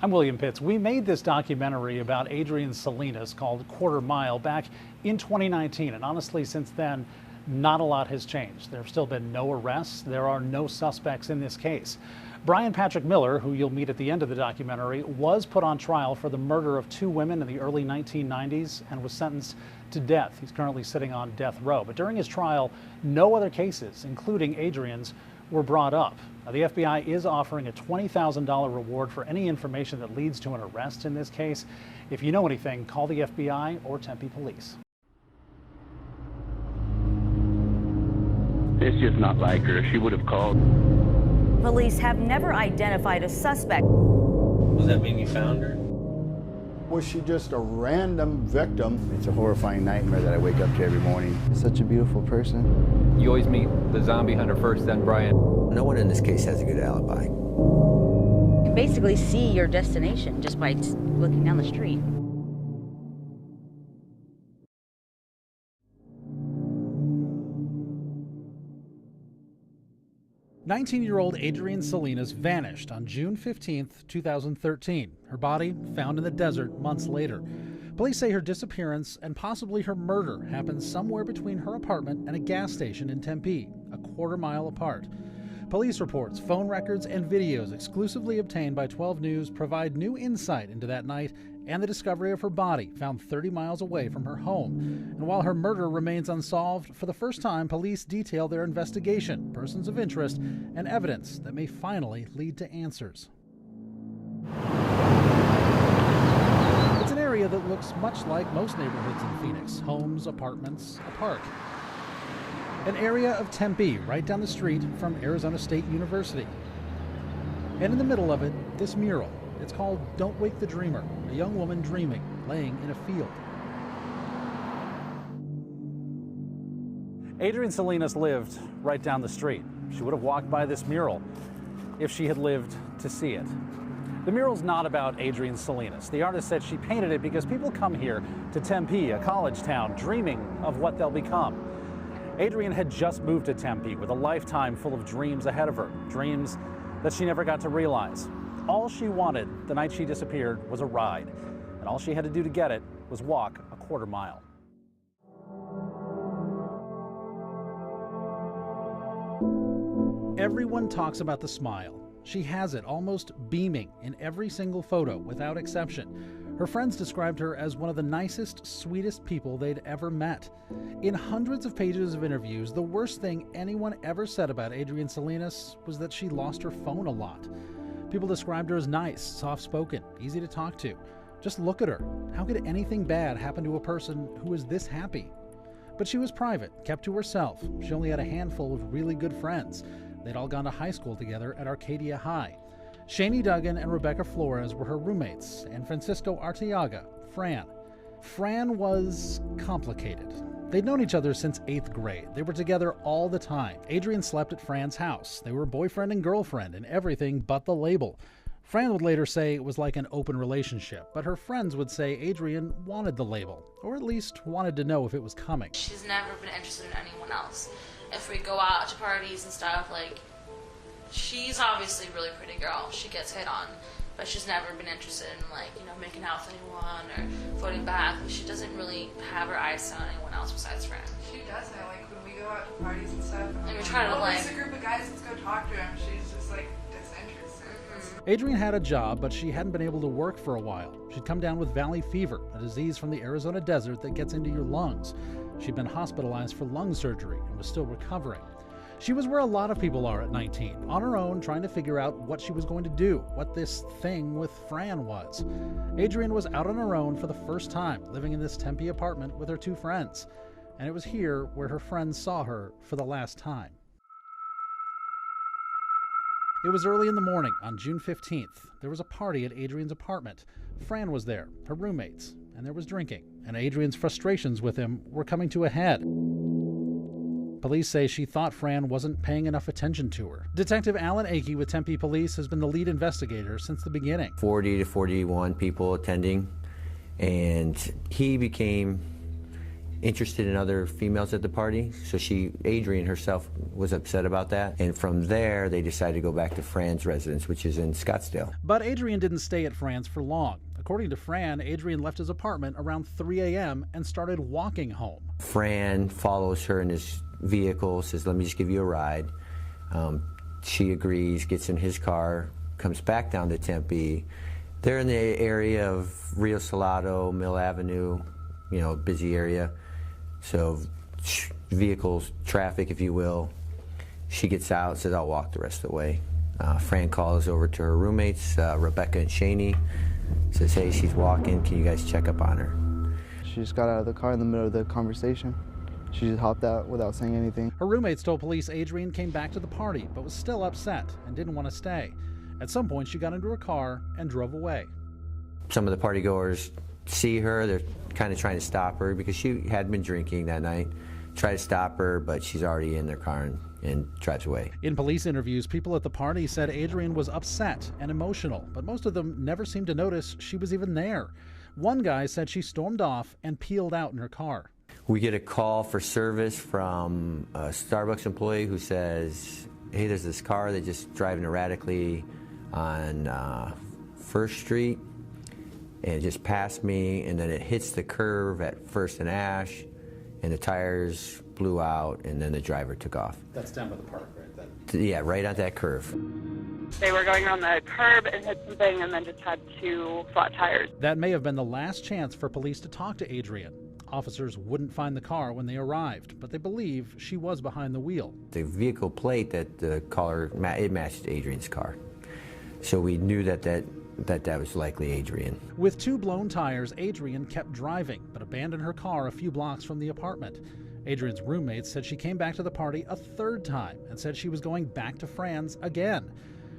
I'm William Pitts. We made this documentary about Adrienne Salinas called Quarter Mile back in 2019. And honestly, since then, not a lot has changed. There have still been no arrests. There are no suspects in this case. Brian Patrick Miller, who you'll meet at the end of the documentary, was put on trial for the murder of two women in the early 1990s and was sentenced to death. He's currently sitting on death row. But during his trial, no other cases, including Adrienne's, were brought up. Now, the FBI is offering a $20,000 reward for any information that leads to an arrest in this case. If you know anything, call the FBI or Tempe Police. It's just not like her. She would have called. Police have never identified a suspect. Does that mean you found her? Was she just a random victim? It's a horrifying nightmare that I wake up to every morning. Such a beautiful person. You always meet the zombie hunter first, then Brian. No one in this case has a good alibi. You basically see your destination just by looking down the street. "19-year-old Adrienne Salinas vanished on June 15, 2013. Her body found in the desert months later. Police say her disappearance and possibly her murder happened somewhere between her apartment and a gas station in Tempe, a quarter-mile apart. Police reports, phone records, and videos exclusively obtained by 12 News provide new insight into that night and the discovery of her body found 30 miles away from her home. And while her murder remains unsolved, for the first time, police detail their investigation, persons of interest, and evidence that may finally lead to answers. It's an area that looks much like most neighborhoods in Phoenix: homes, apartments, a park. An area of Tempe, right down the street from Arizona State University. And in the middle of it, this mural. It's called "Don't Wake the Dreamer," a young woman dreaming, laying in a field. Adrienne Salinas lived right down the street. She would have walked by this mural if she had lived to see it. The mural's not about Adrienne Salinas. The artist said she painted it because people come here to Tempe, a college town, dreaming of what they'll become. Adrienne had just moved to Tempe with a lifetime full of dreams ahead of her, dreams that she never got to realize. All she wanted the night she disappeared was a ride, and all she had to do to get it was walk a quarter mile. Everyone talks about the smile. She has it, almost beaming, in every single photo, without exception. Her friends described her as one of the nicest, sweetest people they'd ever met. In hundreds of pages of interviews, the worst thing anyone ever said about Adrienne Salinas was that she lost her phone a lot. People described her as nice, soft-spoken, easy to talk to. Just look at her. How could anything bad happen to a person who is this happy? But she was private, kept to herself. She only had a handful of really good friends. They'd all gone to high school together at Arcadia High. Shani Duggan and Rebecca Flores were her roommates, and Francisco Arteaga, Fran. Fran was complicated. They'd known each other since 8th grade. They were together all the time. Adrienne slept at Fran's house. They were boyfriend and girlfriend and everything but the label. Fran would later say it was like an open relationship, but her friends would say Adrienne wanted the label, or at least wanted to know if it was coming. She's never been interested in anyone else. If we go out to parties and stuff, like, she's obviously a really pretty girl. She gets hit on, but she's never been interested in, like, you know, making out with anyone or floating back. She doesn't really have her eyes set on anyone else besides Fran. She does that, like, when we go out to parties and stuff. And we try to, like, there's a group of guys, let's go talk to him. She's just, like, disinterested. Adrienne had a job, but she hadn't been able to work for a while. She'd come down with valley fever, a disease from the Arizona desert that gets into your lungs. She'd been hospitalized for lung surgery and was still recovering. She was where a lot of people are at 19, on her own, trying to figure out what she was going to do, what this thing with Fran was. Adrienne was out on her own for the first time, living in this Tempe apartment with her two friends. And it was here where her friends saw her for the last time. It was early in the morning on June 15th. There was a party at Adrienne's apartment. Fran was there, her roommates, and there was drinking. And Adrienne's frustrations with him were coming to a head. Police say she thought Fran wasn't paying enough attention to her. Detective Alan Akey with Tempe Police has been the lead investigator since the beginning. 40 to 41 people attending, and he became interested in other females at the party. So Adrienne herself was upset about that. And from there, they decided to go back to Fran's residence, which is in Scottsdale. But Adrienne didn't stay at Fran's for long. According to Fran, Adrienne left his apartment around 3 a.m. and started walking home. Fran follows her in his vehicle, says, let me just give you a ride. She agrees, gets in his car, comes back down to Tempe. They're in the area of Rio Salado, Mill Avenue, you know, busy area. So vehicles, traffic, if you will. She gets out, says, I'll walk the rest of the way. Fran calls over to her roommates, Rebecca and Shaney, says, hey, she's walking, can you guys check up on her? She just got out of the car in the middle of the conversation. She just hopped out without saying anything. Her roommates told police Adrienne came back to the party, but was still upset and didn't want to stay. At some point, she got into her car and drove away. Some of the partygoers see her. They're kind of trying to stop her because she had been drinking that night. Try to stop her, but she's already in their car and drives away. In police interviews, people at the party said Adrienne was upset and emotional, but most of them never seemed to notice she was even there. One guy said she stormed off and peeled out in her car. We get a call for service from a Starbucks employee who says, hey, there's this car that's just driving erratically on 1st Street, and it just passed me, and then it hits the curve at 1st and Ash, and the tires blew out, and then the driver took off. That's down by the park, right? Then. Yeah, right on that curve. They were going around the curb and hit something and then just had 2 flat tires. That may have been the last chance for police to talk to Adrienne. Officers wouldn't find the car when they arrived, but they believe she was behind the wheel. The vehicle plate that the caller, it matched Adrienne's car. So we knew that was likely Adrienne. With 2 blown tires, Adrienne kept driving, but abandoned her car a few blocks from the apartment. Adrienne's roommates said she came back to the party a 3rd time and said she was going back to Fran's again.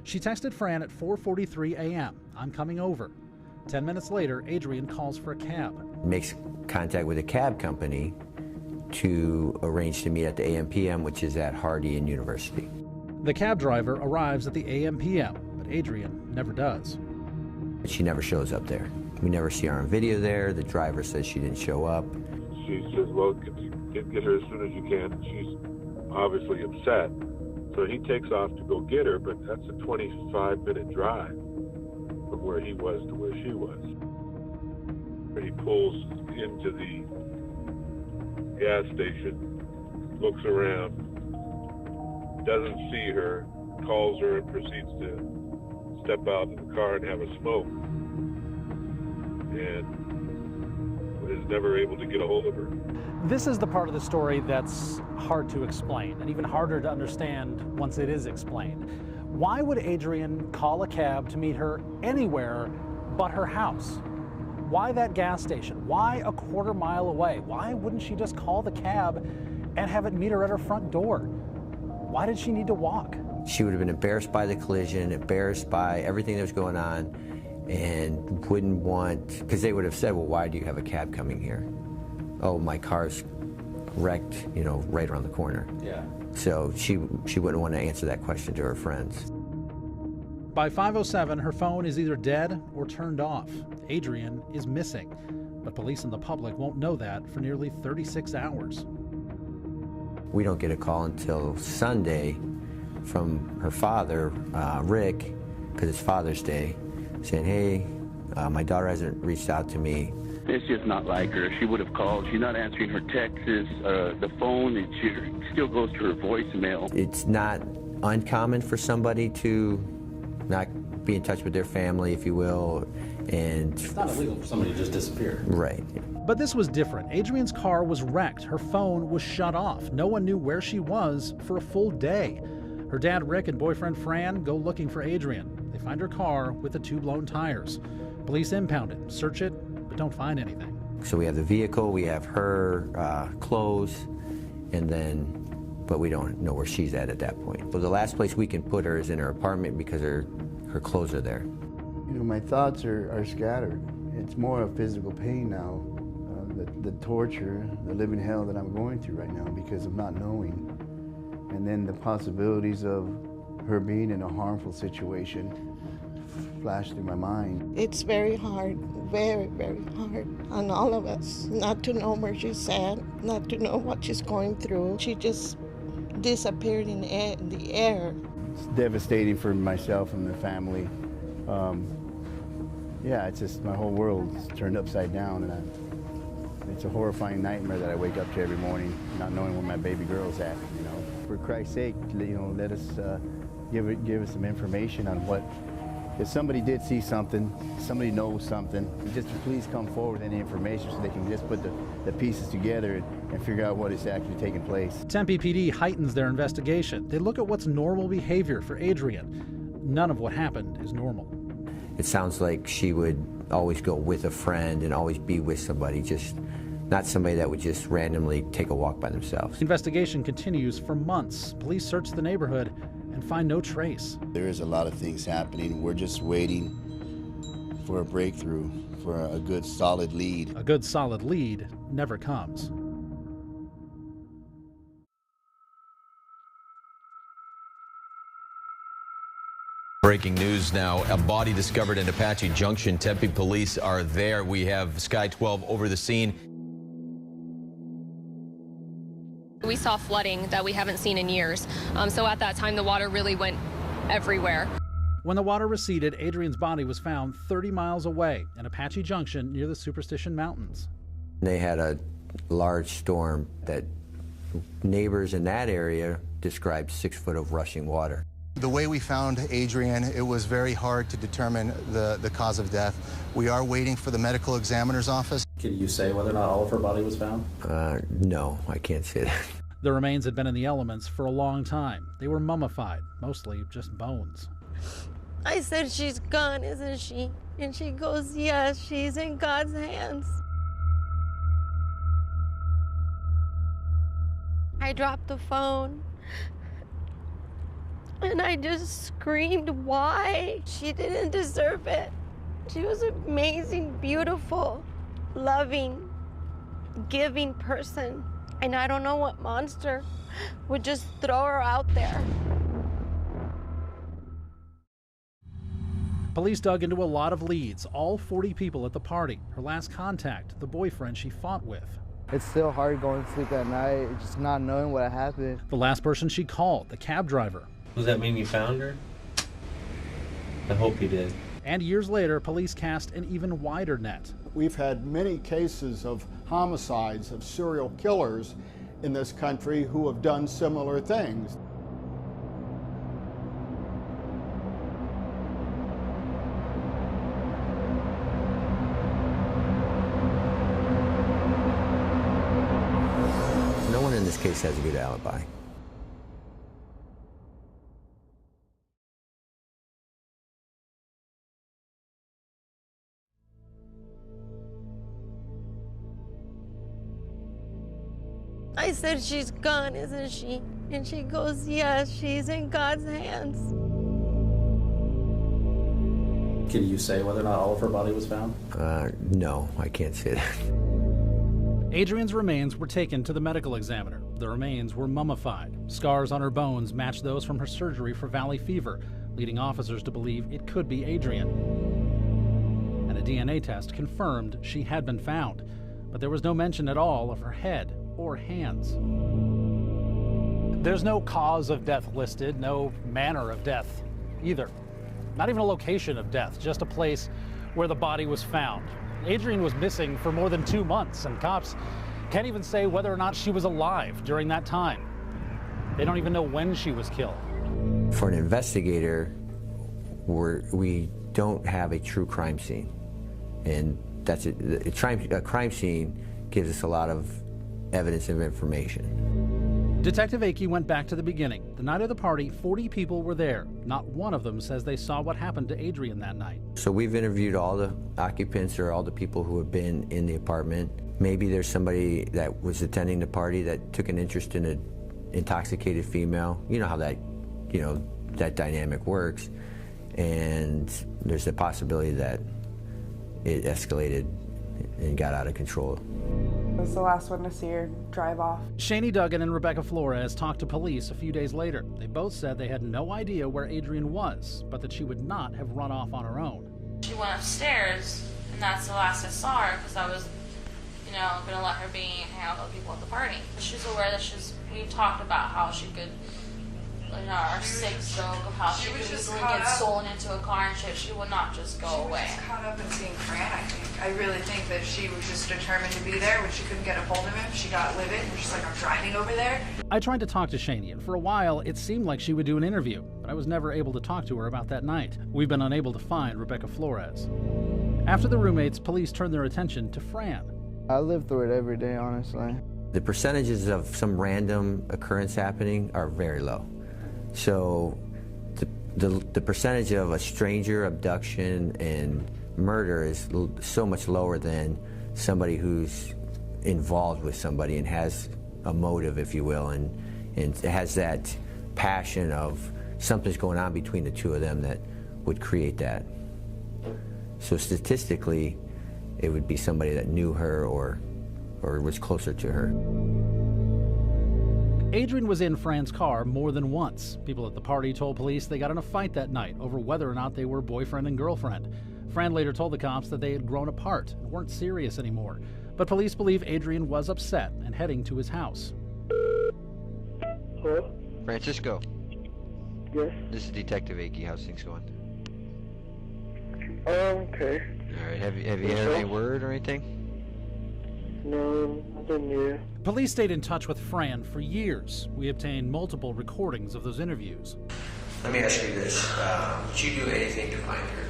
She texted Fran at 4:43 a.m., I'm coming over. 10 minutes later, Adrienne calls for a cab. Makes contact with a cab company to arrange to meet at the AMPM, which is at Hardy and University. The cab driver arrives at the AMPM, but Adrienne never does. She never shows up there. We never see her on video there. The driver says she didn't show up. She says, well, get her as soon as you can. She's obviously upset. So he takes off to go get her, but that's a 25-minute drive from where he was to where she was. He pulls into the gas station, looks around, doesn't see her, calls her and proceeds to step out in the car and have a smoke, and is never able to get a hold of her. This is the part of the story that's hard to explain, and even harder to understand once it is explained. Why would Adrienne call a cab to meet her anywhere but her house? Why that gas station? Why a quarter mile away? Why wouldn't she just call the cab and have it meet her at her front door? Why did she need to walk? She would have been embarrassed by the collision, embarrassed by everything that was going on, and wouldn't want, because they would have said, well, why do you have a cab coming here? Oh, my car's wrecked, you know, right around the corner. Yeah. So she wouldn't want to answer that question to her friends. By 5:07, her phone is either dead or turned off. Adrienne is missing, but police and the public won't know that for nearly 36 hours. We don't get a call until Sunday from her father, Rick, because it's Father's Day, saying, hey, my daughter hasn't reached out to me. It's just not like her. She would have called. She's not answering her texts. The phone, she still goes to her voicemail. It's not uncommon for somebody to not be in touch with their family, if you will, and it's not illegal for somebody to just disappear. Right. But this was different. Adrienne's car was wrecked. Her phone was shut off. No one knew where she was for a full day. Her dad, Rick, and boyfriend, Fran, go looking for Adrienne. They find her car with the 2 blown tires. Police impound it, search it, but don't find anything. So we have the vehicle, we have her clothes, but we don't know where she's at that point. So the last place we can put her is in her apartment because her clothes are there. You know, my thoughts are scattered. It's more of physical pain now, the torture, the living hell that I'm going through right now because of not knowing. And then the possibilities of her being in a harmful situation flashed through my mind. It's very hard, very, very hard on all of us not to know where she's at, not to know what she's going through. She just disappeared in the air. It's devastating for myself and the family. Yeah, it's just my whole world's turned upside down, and it's a horrifying nightmare that I wake up to every morning, not knowing where my baby girl's at. You know, for Christ's sake, let us give us some information on what. If somebody did see something, somebody knows something, just please come forward with any information so they can just put the pieces together and figure out what is actually taking place. Tempe PD heightens their investigation. They look at what's normal behavior for Adrienne. None of what happened is normal. It sounds like she would always go with a friend and always be with somebody, just not somebody that would just randomly take a walk by themselves. The investigation continues for months. Police search the neighborhood and find no trace. There is a lot of things happening. We're just waiting for a breakthrough, for a good solid lead. A good solid lead never comes. Breaking news now, a body discovered in Apache Junction. Tempe police are there. We have Sky 12 over the scene. We saw flooding that we haven't seen in years. So at that time, the water really went everywhere. When the water receded, Adrienne's body was found 30 miles away in Apache Junction near the Superstition Mountains. They had a large storm that neighbors in that area described 6 foot of rushing water. The way we found Adrienne, it was very hard to determine the cause of death. We are waiting for the medical examiner's office. Can you say whether or not all of her body was found? No, I can't say that. The remains had been in the elements for a long time. They were mummified, mostly just bones. I said, she's gone, isn't she? And she goes, yes, she's in God's hands. I dropped the phone. And I just screamed, why? She didn't deserve it. She was an amazing, beautiful, loving, giving person. And I don't know what monster would just throw her out there. Police dug into a lot of leads, all 40 people at the party, her last contact, the boyfriend she fought with. It's still hard going to sleep at night, just not knowing what happened. The last person she called, the cab driver. Does that mean you found her? I hope you did. And years later, police cast an even wider net. We've had many cases of homicides, of serial killers in this country who have done similar things. No one in this case has a good alibi. I said, she's gone, isn't she? And she goes, yes, she's in God's hands. Can you say whether or not all of her body was found? No, I can't say that. Adrienne's remains were taken to the medical examiner. The remains were mummified. Scars on her bones matched those from her surgery for valley fever, leading officers to believe it could be Adrienne. And a DNA test confirmed she had been found, but there was no mention at all of her head or hands. There's no cause of death listed, no manner of death either. Not even a location of death, just a place where the body was found. Adrienne was missing for more than 2 months, and cops can't even say whether or not she was alive during that time. They don't even know when she was killed. For an investigator, we don't have a true crime scene. And that's a crime scene gives us a lot of evidence and information. Detective Akey went back to the beginning. The night of the party, 40 people were there. Not one of them says they saw what happened to Adrienne that night. So we've interviewed all the occupants or all the people who have been in the apartment. Maybe there's somebody that was attending the party that took an interest in an intoxicated female. You know how that, that dynamic works. And there's a possibility that it escalated and got out of control. I was the last one to see her drive off. Shani Duggan and Rebecca Flores talked to police a few days later. They both said they had no idea where Adrienne was, but that she would not have run off on her own. She went upstairs, and that's the last I saw her, because I was, gonna let her hang out with people at the party. She's aware that we've talked about how she could, our sick joke of how she could easily get stolen into a car and shit. She would not just go away. She was just caught up in seeing Fran, I think. I really think that she was just determined to be there. When she couldn't get a hold of him, she got livid and was just like, I'm driving over there. I tried to talk to Shani, and for a while it seemed like she would do an interview, but I was never able to talk to her about that night. We've been unable to find Rebecca Flores. After the roommates, police turned their attention to Fran. I live through it every day, honestly. The percentages of some random occurrence happening are very low. So the percentage of a stranger abduction and murder is so much lower than somebody who's involved with somebody and has a motive, if you will, and has that passion of something's going on between the two of them that would create that. So statistically, it would be somebody that knew her or was closer to her. Adrienne was in Fran's car more than once. People at the party told police they got in a fight that night over whether or not they were boyfriend and girlfriend. Fran later told the cops that they had grown apart and weren't serious anymore. But police believe Adrienne was upset and heading to his house. Hello? Francisco. Yes? This is Detective Akey. How's things going? Okay. All right. Have you had any word or anything? No, nothing new. Police stayed in touch with Fran for years. We obtained multiple recordings of those interviews. Let me ask you this. Would you do anything to find her?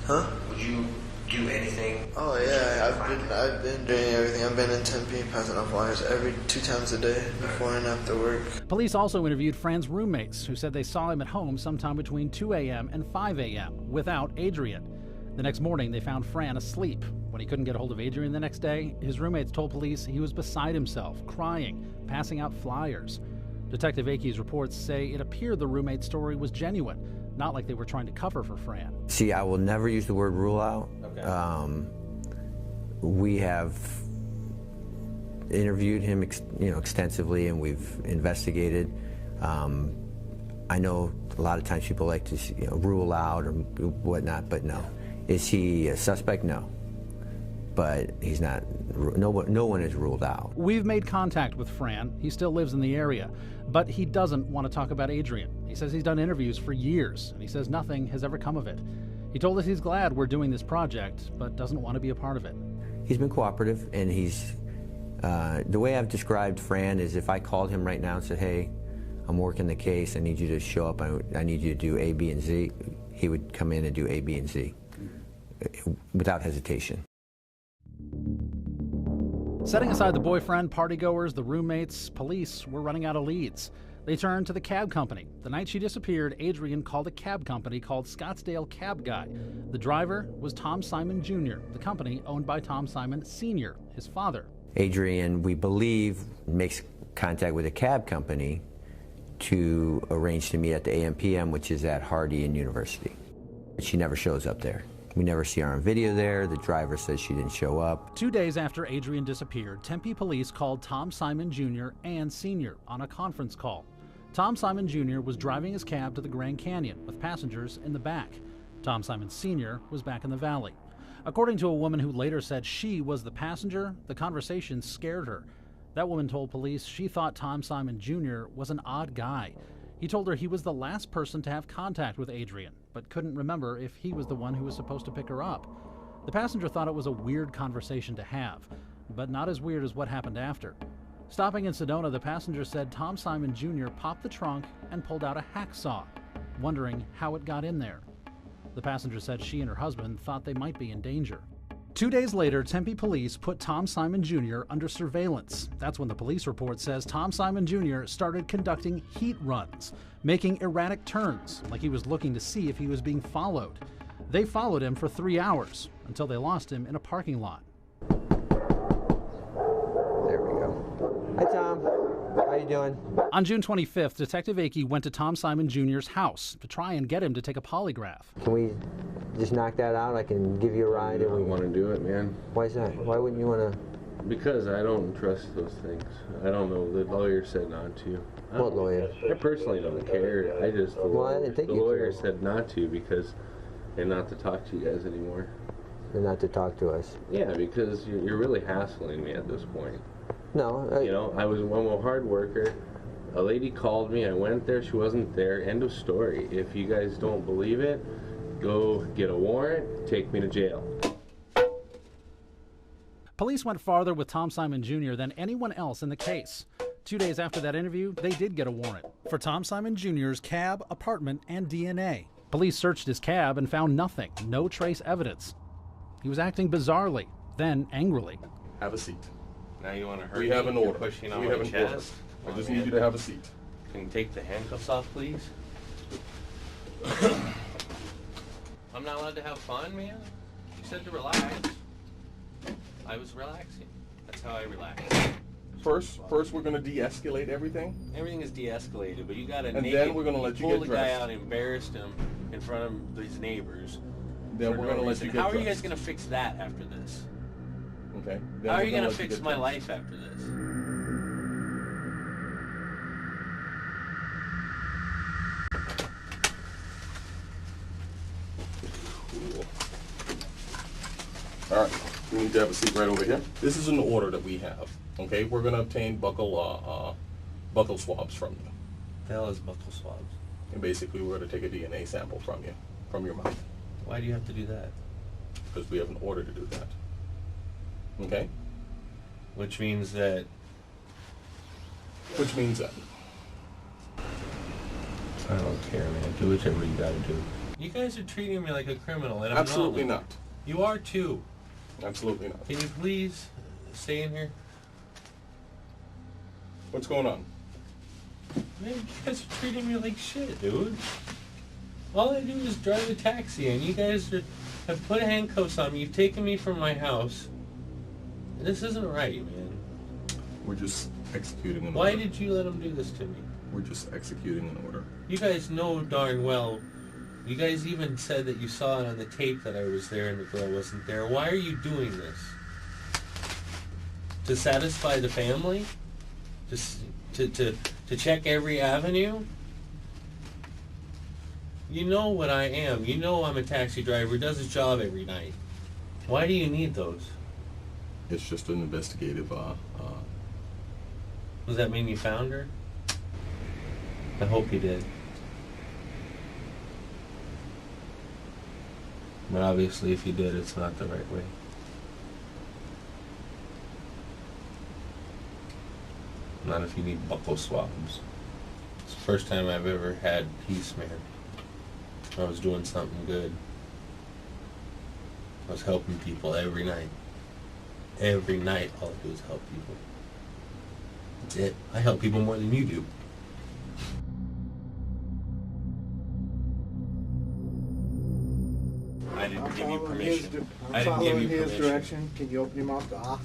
Huh? Would you do anything? Oh yeah, I've been doing everything. I've been in Tempe, passing out flyers 2 times a day, before and after work. Police also interviewed Fran's roommates, who said they saw him at home sometime between 2 a.m. and 5 a.m. without Adrienne. The next morning, they found Fran asleep. When he couldn't get a hold of Adrienne the next day, his roommates told police he was beside himself, crying, passing out flyers. Detective Akey's reports say it appeared the roommate's story was genuine, not like they were trying to cover for Fran. See, I will never use the word rule out. Okay. We have interviewed him, extensively, and we've investigated. I know a lot of times people like to, rule out or whatnot, but no. Is he a suspect? No. But he's not. No one is ruled out. We've made contact with Fran. He still lives in the area, but he doesn't want to talk about Adrienne. He says he's done interviews for years, and he says nothing has ever come of it. He told us he's glad we're doing this project, but doesn't want to be a part of it. He's been cooperative, and he's. The way I've described Fran is if I called him right now and said, "Hey, I'm working the case. I need you to show up. I need you to do A, B, and Z," he would come in and do A, B, and Z without hesitation. Setting aside the boyfriend, partygoers, the roommates, police were running out of leads. They turned to the cab company. The night she disappeared, Adrienne called a cab company called Scottsdale Cab Guy. The driver was Tom Simon Jr., the company owned by Tom Simon Sr., his father. Adrienne, we believe, makes contact with a cab company to arrange to meet at the AMPM, which is at Hardy and University. She never shows up there. We never see her on video there. The driver says she didn't show up. 2 days after Adrienne disappeared, Tempe police called Tom Simon Jr. and Sr. on a conference call. Tom Simon Jr. was driving his cab to the Grand Canyon with passengers in the back. Tom Simon Sr. was back in the valley. According to a woman who later said she was the passenger, the conversation scared her. That woman told police she thought Tom Simon Jr. was an odd guy. He told her he was the last person to have contact with Adrienne, but couldn't remember if he was the one who was supposed to pick her up. The passenger thought it was a weird conversation to have, but not as weird as what happened after. Stopping in Sedona, the passenger said Tom Simon Jr. popped the trunk and pulled out a hacksaw, wondering how it got in there. The passenger said she and her husband thought they might be in danger. 2 days later, Tempe police put Tom Simon Jr. under surveillance. That's when the police report says Tom Simon Jr. started conducting heat runs, making erratic turns, like he was looking to see if he was being followed. They followed him for 3 hours, until they lost him in a parking lot. There we go. Hi, Tom. How you doing? On June 25th, Detective Akey went to Tom Simon Jr.'s house to try and get him to take a polygraph. Can we just knock that out? I can give you a ride. I don't want to do it, man. Why is that? Why wouldn't you want to? Because I don't trust those things. I don't know. The lawyer said not to. What lawyer? I personally don't care. I just the Well, I lawyer, didn't think the you lawyer cared. said not to because and not to talk to you guys anymore. And not to talk to us. Yeah, because you're really hassling me at this point. No. You know, I'm a hard worker. A lady called me. I went there. She wasn't there. End of story. If you guys don't believe it, go get a warrant. Take me to jail. Police went farther with Tom Simon Jr. than anyone else in the case. 2 days after that interview, they did get a warrant for Tom Simon Jr.'s cab, apartment, and DNA. Police searched his cab and found nothing, no trace evidence. He was acting bizarrely, then angrily. Have a seat. Now you want to hurt We me? have an You're order. pushing on We my have an order. chest. I just need you to have a seat. Can you take the handcuffs off, please? I'm not allowed to have fun, man. You said to relax. I was relaxing. That's how I relax. First, we're going to de-escalate everything. Everything is de-escalated, but you got to And then we're gonna let you pull get the guy dressed. out, embarrassed him in front of his neighbors. Then for we're no gonna let reason. you get How are you guys dressed. going to fix that after this? Okay. Then How are we're you going to let fix get my dressed. life after this? Cool. All right. You need to have a seat right over here. This is an order that we have. Okay. We're going to obtain buckle swabs from you. The hell is buckle swabs? And basically, we're going to take a DNA sample from you, from your mouth. Why do you have to do that? Because we have an order to do that. Okay? Which means that... Which means that. I don't care, man. Do whatever you gotta do. You guys are treating me like a criminal, and I'm Absolutely not. not. You are too. Absolutely not. Can you please stay in here? What's going on? Man, you guys are treating me like shit, dude. All I do is drive a taxi, and you guys have put handcuffs on me. You've taken me from my house. This isn't right, man. We're just executing an Why order. did you let them do this to me? We're just executing an order. You guys know darn well. You guys even said that you saw it on the tape that I was there and the girl wasn't there. Why are you doing this? To satisfy the family? Just to check every avenue? You know what I am. You know I'm a taxi driver who does his job every night. Why do you need those? It's just an investigative. Does that mean you found her? I hope you did. But obviously if you did, it's not the right way. Not if you need buckle swabs. It's the first time I've ever had peace, man. I was doing something good. I was helping people every night. Every night, all I do is help people. That's it. I help people more than you do. I didn't give you permission. I didn't give you his permission. direction. Can you open your mouth to ah?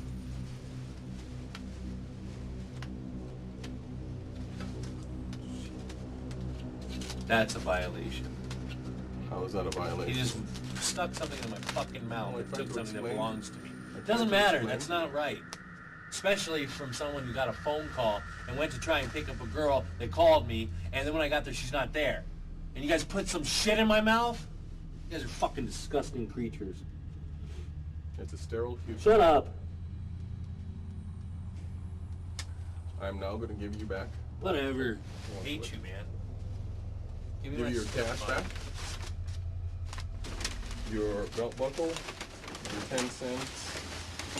That's a violation. How is that a violation? He just stuck something in my fucking mouth and took something that explain. belongs to me. I It doesn't tried to matter. explain. That's not right. Especially from someone who got a phone call and went to try and pick up a girl that called me, and then when I got there, she's not there. And you guys put some shit in my mouth? You guys are fucking disgusting creatures. It's a sterile future. Shut up. I'm now going to give you back. Whatever. Hate you, man. Give me Give my you your cash money. back. Your belt buckle, your 10 cents,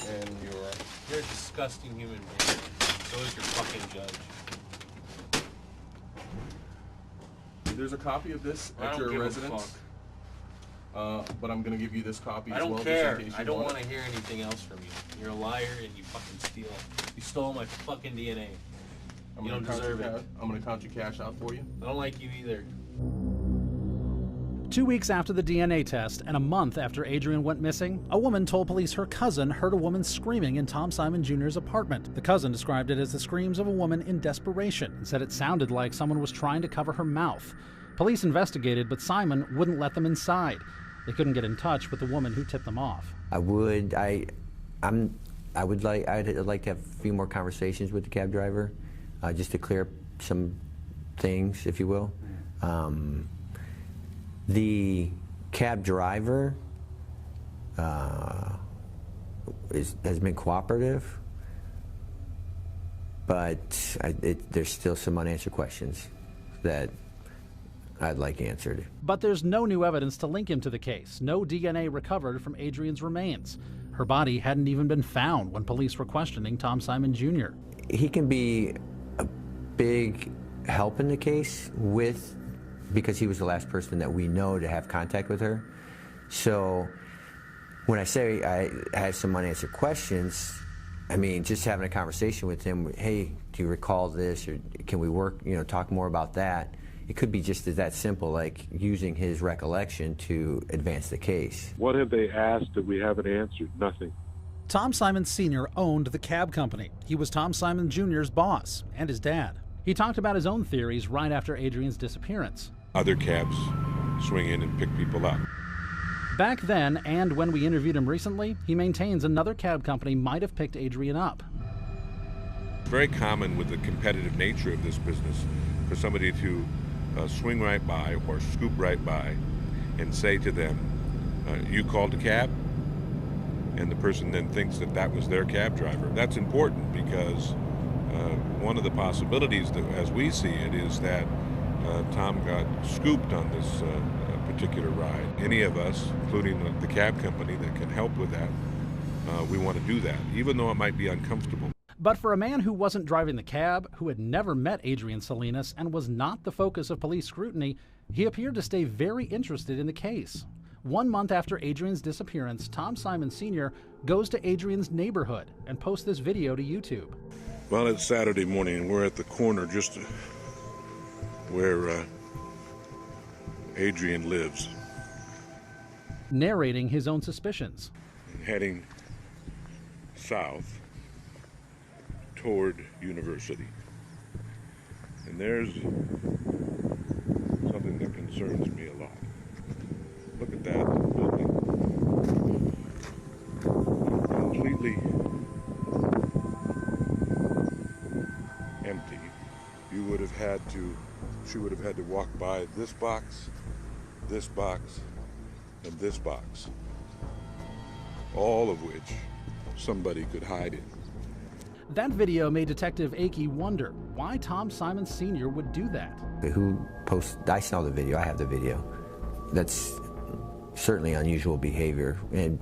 and your... You're a disgusting human being. So is your fucking judge. There's a copy of this I at don't your give a residence. But I'm going to give you this copy I as don't well. care. Just in case you I don't want want to hear anything else from you. You're a liar and you fucking steal. You stole my fucking DNA. I'm You gonna don't deserve it. I'm going to count your cash out for you. I don't like you either. 2 weeks after the DNA test and a month after Adrienne went missing, a woman told police her cousin heard a woman screaming in Tom Simon Jr.'s apartment. The cousin described it as the screams of a woman in desperation and said it sounded like someone was trying to cover her mouth. Police investigated, but Simon wouldn't let them inside. They couldn't get in touch with the woman who tipped them off. I I'd like to have a few more conversations with the cab driver, just to clear up some things, if you will. The cab driver has been cooperative, but there's still some unanswered questions that I'd like answered. But there's no new evidence to link him to the case. No DNA recovered from Adrienne's remains. Her body hadn't even been found when police were questioning Tom Simon Jr. He can be a big help in the case because he was the last person that we know to have contact with her. So when I say I have some unanswered questions, I mean just having a conversation with him, hey, do you recall this, or can we work, talk more about that? It could be just that simple, like using his recollection to advance the case. What have they asked that we haven't answered? Nothing. Tom Simon Sr. owned the cab company. He was Tom Simon Jr.'s boss and his dad. He talked about his own theories right after Adrienne's disappearance. Other cabs swing in and pick people up. Back then, and when we interviewed him recently, he maintains another cab company might have picked Adrienne up. Very common with the competitive nature of this business for somebody to swing right by or scoop right by and say to them, you called a cab? And the person then thinks that that was their cab driver. That's important because one of the possibilities that, as we see it, is that Tom got scooped on this particular ride. Any of us, including the cab company that can help with that, we want to do that, even though it might be uncomfortable. But for a man who wasn't driving the cab, who had never met Adrienne Salinas, and was not the focus of police scrutiny, he appeared to stay very interested in the case. 1 month after Adrienne's disappearance, Tom Simon Sr. goes to Adrienne's neighborhood and posts this video to YouTube. Well, it's Saturday morning, and we're at the corner just where Adrienne lives. Narrating his own suspicions. Heading south toward University. And there's something that concerns me a lot. Look at that building. Completely empty. She would have had to walk by this box, and this box. All of which somebody could hide in. That video made Detective Akey wonder why Tom Simon Sr. would do that. Who posted? I saw the video. I have the video. That's certainly unusual behavior, and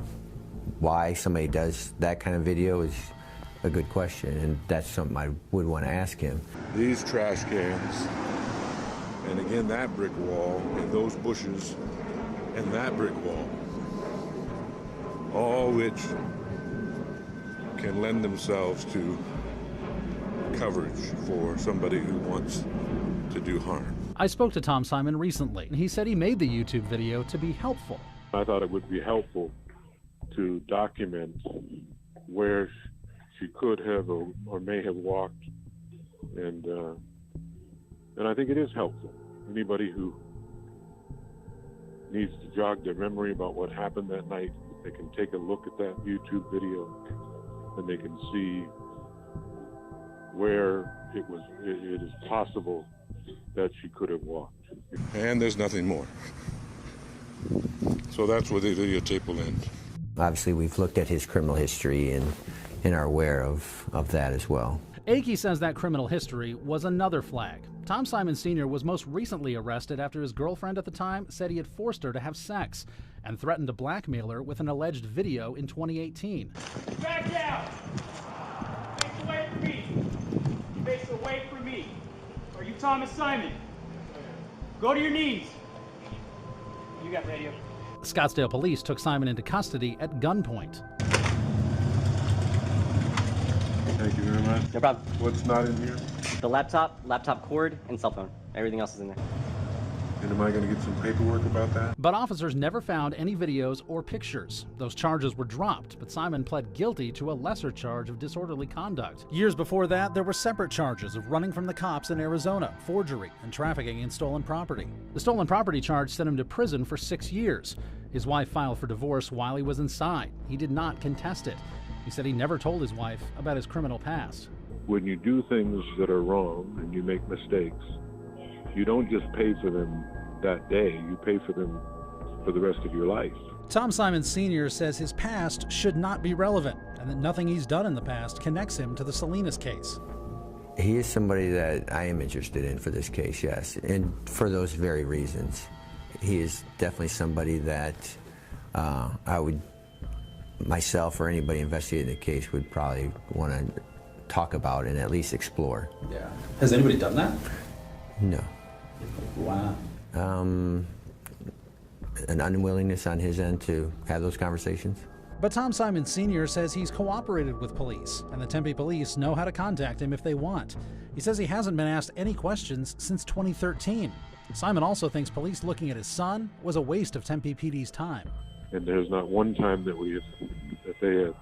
why somebody does that kind of video is a good question, and that's something I would want to ask him. These trash cans, and again that brick wall, and those bushes, and that brick wall, all which can lend themselves to coverage for somebody who wants to do harm. I spoke to Tom Simon recently, and he said he made the YouTube video to be helpful. I thought it would be helpful to document where she could have or may have walked, and I think it is helpful. Anybody who needs to jog their memory about what happened that night, they can take a look at that YouTube video, and they can see where it is possible that she could have walked. And there's nothing more. So that's where the videotape will end. Obviously, we've looked at his criminal history and are aware of that as well. Akey says that criminal history was another flag. Tom Simon Sr. was most recently arrested after his girlfriend at the time said he had forced her to have sex and threatened to blackmail her with an alleged video in 2018. Back down! Face away from me! Face away from me! Are you Thomas Simon? Go to your knees! You got radio. Scottsdale police took Simon into custody at gunpoint. Thank you very much. No problem. What's not in here? The laptop cord, and cell phone. Everything else is in there. And am I going to get some paperwork about that? But officers never found any videos or pictures. Those charges were dropped, but Simon pled guilty to a lesser charge of disorderly conduct. Years before that, there were separate charges of running from the cops in Arizona, forgery, and trafficking in stolen property. The stolen property charge sent him to prison for 6 years. His wife filed for divorce while he was inside. He did not contest it. He said he never told his wife about his criminal past. When you do things that are wrong and you make mistakes, you don't just pay for them that day, you pay for them for the rest of your life. Tom Simon Sr. says his past should not be relevant and that nothing he's done in the past connects him to the Salinas case. He is somebody that I am interested in for this case, yes, and for those very reasons. He is definitely somebody that I would, myself or anybody investigating the case, would probably want to talk about and at least explore. Yeah. Has anybody done that? No. Wow. An unwillingness on his end to have those conversations. But Tom Simon Sr. says he's cooperated with police, and the Tempe police know how to contact him if they want. He says he hasn't been asked any questions since 2013. Simon also thinks police looking at his son was a waste of Tempe PD's time. And there's not one time that they have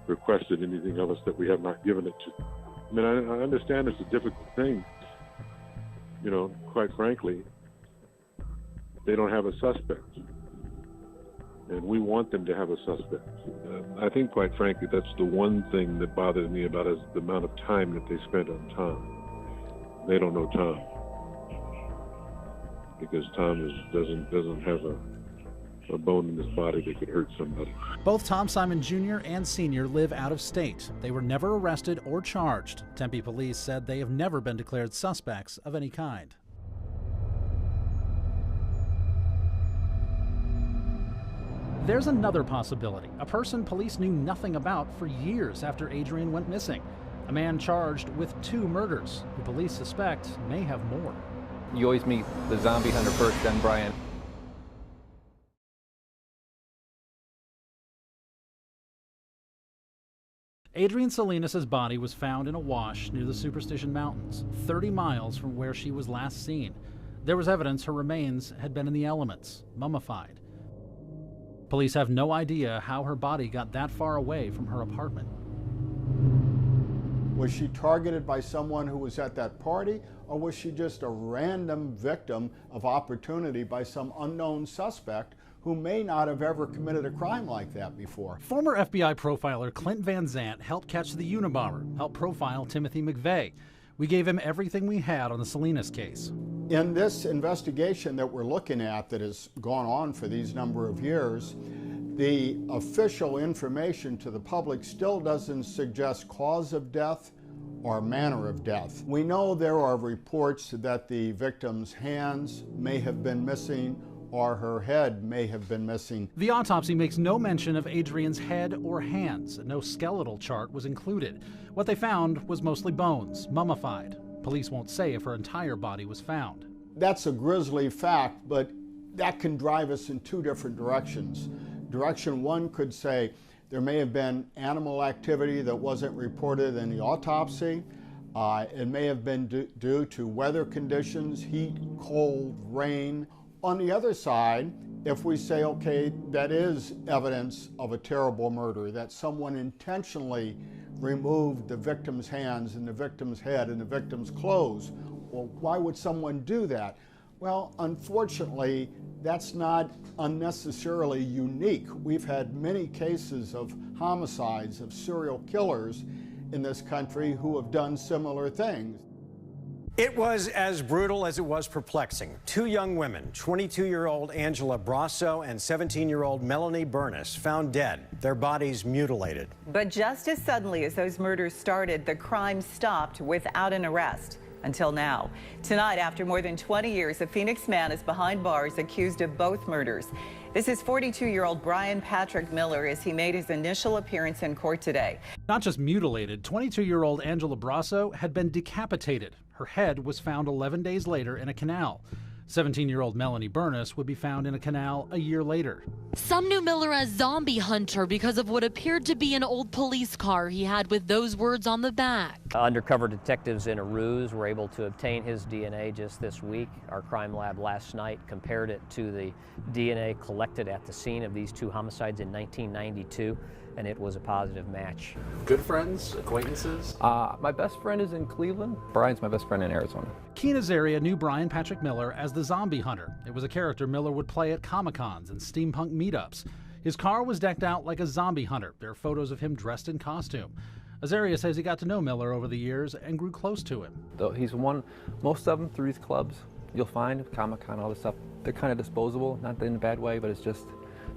requested anything of us that we have not given it to. I mean, I understand it's a difficult thing. You know, quite frankly, they don't have a suspect. And we want them to have a suspect. I think, quite frankly, that's the one thing that bothers me about is the amount of time that they spent on Tom. They don't know Tom. Because Tom doesn't have a bone in his body that could hurt somebody. Both Tom Simon Jr. and Sr. live out of state. They were never arrested or charged. Tempe police said they have never been declared suspects of any kind. There's another possibility, a person police knew nothing about for years after Adrienne went missing. A man charged with 2 murders, who police suspect may have more. You always meet the zombie hunter first, then Brian. Adrienne Salinas' body was found in a wash near the Superstition Mountains, 30 miles from where she was last seen. There was evidence her remains had been in the elements, mummified. Police have no idea how her body got that far away from her apartment. Was she targeted by someone who was at that party, or was she just a random victim of opportunity by some unknown suspect who may not have ever committed a crime like that before? Former FBI profiler Clint Van Zandt helped catch the Unabomber, helped profile Timothy McVeigh. We gave him everything we had on the Salinas case. In this investigation that we're looking at that has gone on for these number of years, the official information to the public still doesn't suggest cause of death or manner of death. We know there are reports that the victim's hands may have been missing or her head may have been missing. The autopsy makes no mention of Adrienne's head or hands, and no skeletal chart was included. What they found was mostly bones, mummified. Police won't say if her entire body was found. That's a grisly fact, but that can drive us in 2 different directions. Direction 1 could say there may have been animal activity that wasn't reported in the autopsy. It may have been due to weather conditions, heat, cold, rain. On the other side, if we say, okay, that is evidence of a terrible murder, that someone intentionally removed the victim's hands and the victim's head and the victim's clothes, well, why would someone do that? Well, unfortunately, that's not unnecessarily unique. We've had many cases of homicides, of serial killers in this country who have done similar things. It was as brutal as it was perplexing. 2 young women, 22-year-old Angela Brasso and 17-year-old Melanie Burness, found dead, their bodies mutilated. But just as suddenly as those murders started, the crime stopped without an arrest. Until now. Tonight, after more than 20 years, a Phoenix man is behind bars accused of both murders. This is 42-year-old Brian Patrick Miller as he made his initial appearance in court today. Not just mutilated, 22-year-old Angela Brasso had been decapitated. Her head was found 11 days later in a canal. 17-year-old Melanie Burness would be found in a canal a year later. Some knew Miller as zombie hunter because of what appeared to be an old police car he had with those words on the back. Undercover detectives in a ruse were able to obtain his DNA just this week. Our crime lab last night compared it to the DNA collected at the scene of these 2 homicides in 1992, and it was a positive match. Good friends, acquaintances? My best friend is in Cleveland. Brian's my best friend in Arizona. Keen Azaria knew Brian Patrick Miller as the zombie hunter. It was a character Miller would play at Comic-Cons and steampunk meetups. His car was decked out like a zombie hunter. There are photos of him dressed in costume. Azaria says he got to know Miller over the years and grew close to him. Though he's won most of them through these clubs. You'll find Comic-Con, all this stuff. They're kind of disposable, not in a bad way, but it's just,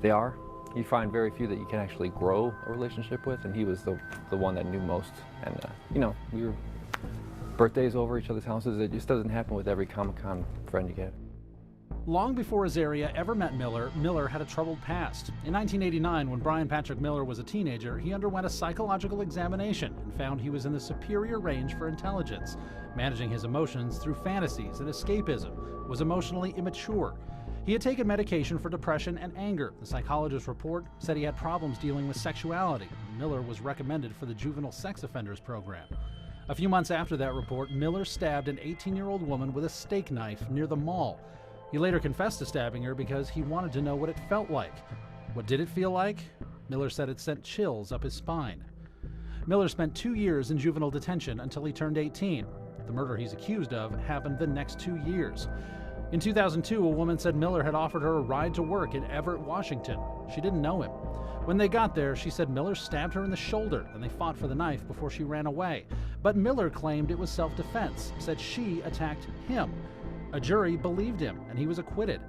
they are. You find very few that you can actually grow a relationship with, and he was the one that knew most. And, you know, we were birthdays over each other's houses. It just doesn't happen with every Comic-Con friend you get. Long before Azaria ever met Miller, Miller had a troubled past. In 1989, when Brian Patrick Miller was a teenager, he underwent a psychological examination and found he was in the superior range for intelligence. Managing his emotions through fantasies and escapism, was emotionally immature. He had taken medication for depression and anger. The psychologist's report said he had problems dealing with sexuality. Miller was recommended for the Juvenile Sex Offenders Program. A few months after that report, Miller stabbed an 18-year-old woman with a steak knife near the mall. He later confessed to stabbing her because he wanted to know what it felt like. What did it feel like? Miller said it sent chills up his spine. Miller spent 2 years in juvenile detention until he turned 18. The murder he's accused of happened the next 2 years. In 2002, a woman said Miller had offered her a ride to work in Everett, Washington. She didn't know him. When they got there, she said Miller stabbed her in the shoulder and they fought for the knife before she ran away. But Miller claimed it was self-defense, said she attacked him. A jury believed him, and he was acquitted.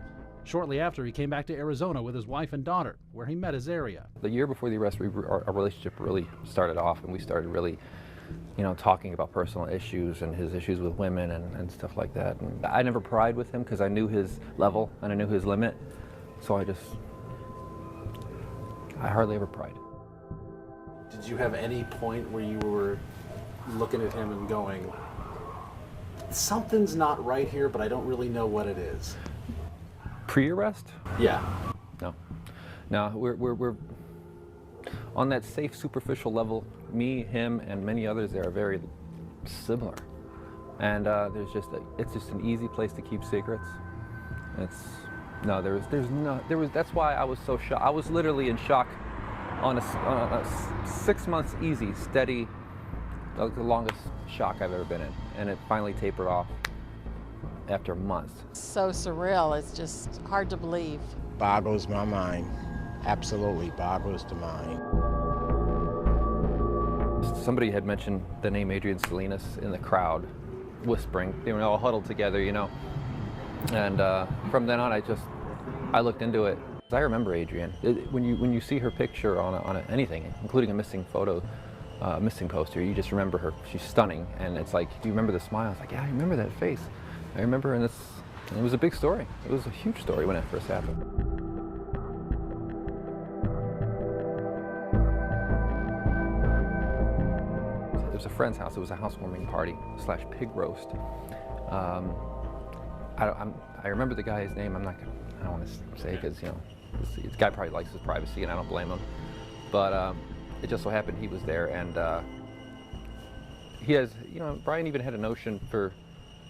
Shortly after, he came back to Arizona with his wife and daughter, where he met Azaria. The year before the arrest, our relationship really started off, and we started really, you know, talking about personal issues and his issues with women and stuff like that. And I never pried with him because I knew his level and I knew his limit, so I hardly ever pried. Did you have any point where you were looking at him and going, something's not right here, but I don't really know what it is? Pre-arrest? Yeah. No, we're on that safe, superficial level. Me, him, and many others there are very similar. And it's just an easy place to keep secrets. That's why I was so shocked. I was literally in shock on a 6 months easy, steady, the longest shock I've ever been in. And it finally tapered off after months. So surreal, it's just hard to believe. Boggles my mind, absolutely boggles the mind. Somebody had mentioned the name Adrienne Salinas in the crowd, whispering. They were all huddled together, you know. And from then on, I looked into it. I remember Adrienne. When you see her picture on anything, including a missing photo, missing poster, you just remember her. She's stunning, and it's like, do you remember the smile? It's like, yeah, I remember that face. I remember, and it was a big story. It was a huge story when it first happened. It was a friend's house. It was a housewarming party / pig roast. I remember the guy's name. I don't want to say because, you know, this guy probably likes his privacy, and I don't blame him. But it just so happened he was there, and he has, you know, Brian even had a notion for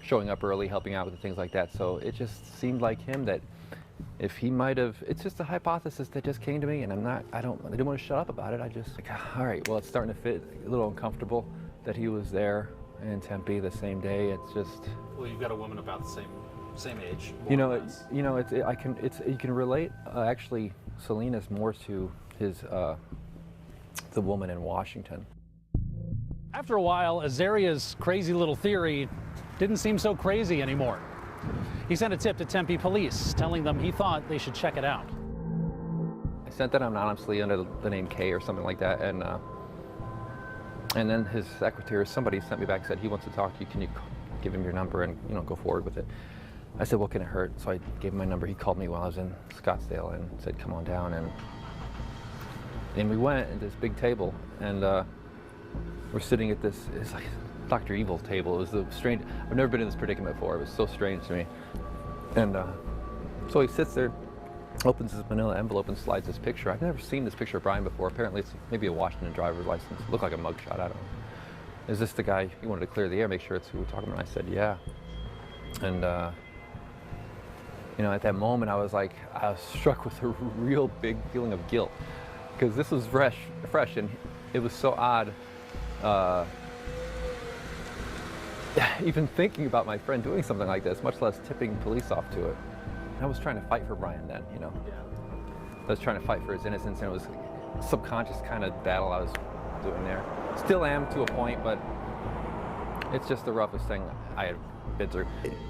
showing up early, helping out with things like that. So it just seemed like him that if he might have, it's just a hypothesis that just came to me, and I didn't want to shut up about it. I just, like, all right, well, it's starting to fit, a little uncomfortable that he was there in Tempe the same day. It's just. Well, you've got a woman about the same age. You can relate actually Salinas more to his the woman in Washington. After a while, Azaria's crazy little theory didn't seem so crazy anymore. He sent a tip to Tempe police, telling them he thought they should check it out. I sent that anonymously under the name K or something like that, and then his secretary, somebody sent me back and said he wants to talk to you. Can you give him your number and, you know, go forward with it? I said, what can it hurt? So I gave him my number. He called me while I was in Scottsdale and said, come on down. And we went at this big table, and we're sitting at this, it's like Dr. Evil table. It was the strange, I've never been in this predicament before. It was so strange to me. And so he sits there, opens his manila envelope and slides this picture. I've never seen this picture of Brian before. Apparently it's maybe a Washington driver's license. It looked like a mugshot, I don't know. Is this the guy you wanted to clear the air, make sure it's who we're talking about? I said, yeah. And you know, at that moment I was struck with a real big feeling of guilt, because this was fresh, and it was so odd. Even thinking about my friend doing something like this, much less tipping police off to it. I was trying to fight for Brian then, you know. I was trying to fight for his innocence, and it was a subconscious kind of battle I was doing there. Still am to a point, but it's just the roughest thing I had been through.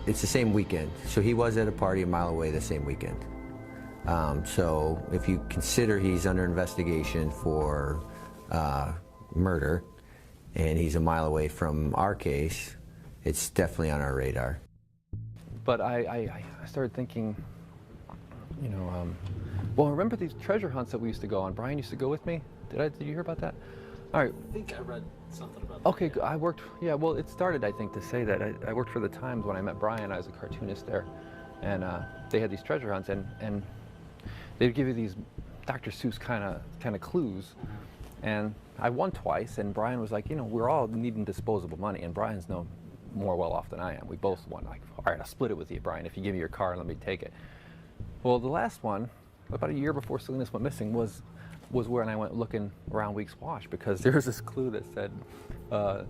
It's the same weekend, so he was at a party a mile away the same weekend. So if you consider he's under investigation for murder, and he's a mile away from our case, it's definitely on our radar. But I started thinking, you know, well, remember these treasure hunts that we used to go on? Brian used to go with me. Did you hear about that? All right. I think I read something about that. Okay, I worked, yeah, well, it started, I think, to say that I worked for the Times when I met Brian. I was a cartoonist there. And they had these treasure hunts, and they'd give you these Dr. Seuss kind of clues. And I won twice, and Brian was like, you know, we're all needing disposable money, and Brian's no more well off than I am. We both won. Like, all right, I'll split it with you, Brian. If you give me your car, let me take it. Well, the last one, about a year before Salinas went missing, was where I went looking around Weeks Wash, because there was this clue that said,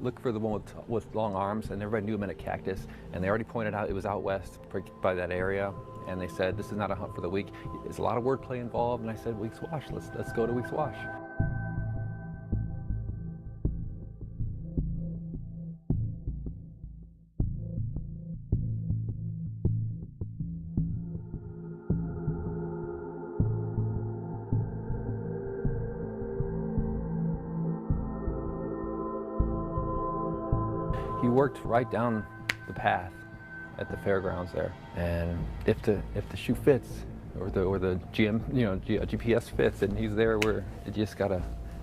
look for the one with long arms, and everybody knew him in a cactus, and they already pointed out it was out west by that area, and they said, this is not a hunt for the weak. There's a lot of wordplay involved, and I said, Weeks Wash, let's go to Weeks Wash. He worked right down the path at the fairgrounds there, and if the shoe fits, or the GPS fits, and he's there, where you just gotta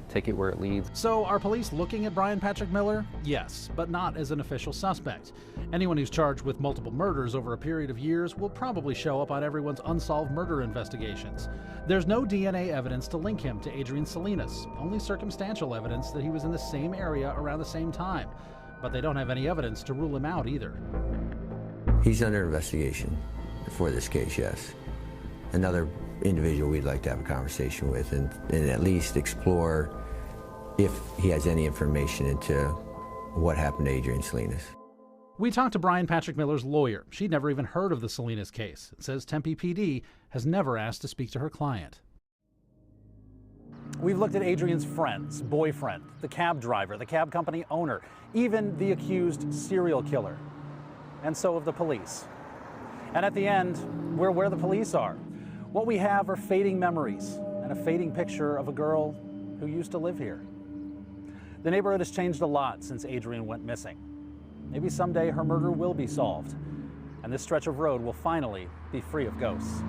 take it where it leads. So are police looking at Brian Patrick Miller? Yes, but not as an official suspect. Anyone who's charged with multiple murders over a period of years will probably show up on everyone's unsolved murder investigations. There's no DNA evidence to link him to Adrienne Salinas, only circumstantial evidence that he was in the same area around the same time. But they don't have any evidence to rule him out either. He's under investigation for this case, yes. Another individual we'd like to have a conversation with and at least explore if he has any information into what happened to Adrienne Salinas. We talked to Brian Patrick Miller's lawyer. She'd never even heard of the Salinas case. It says Tempe PD has never asked to speak to her client. We've looked at Adrienne's friends, boyfriend, the cab driver, the cab company owner, even the accused serial killer. And so have the police. And at the end, we're where the police are. What we have are fading memories and a fading picture of a girl who used to live here. The neighborhood has changed a lot since Adrienne went missing. Maybe someday her murder will be solved, and this stretch of road will finally be free of ghosts.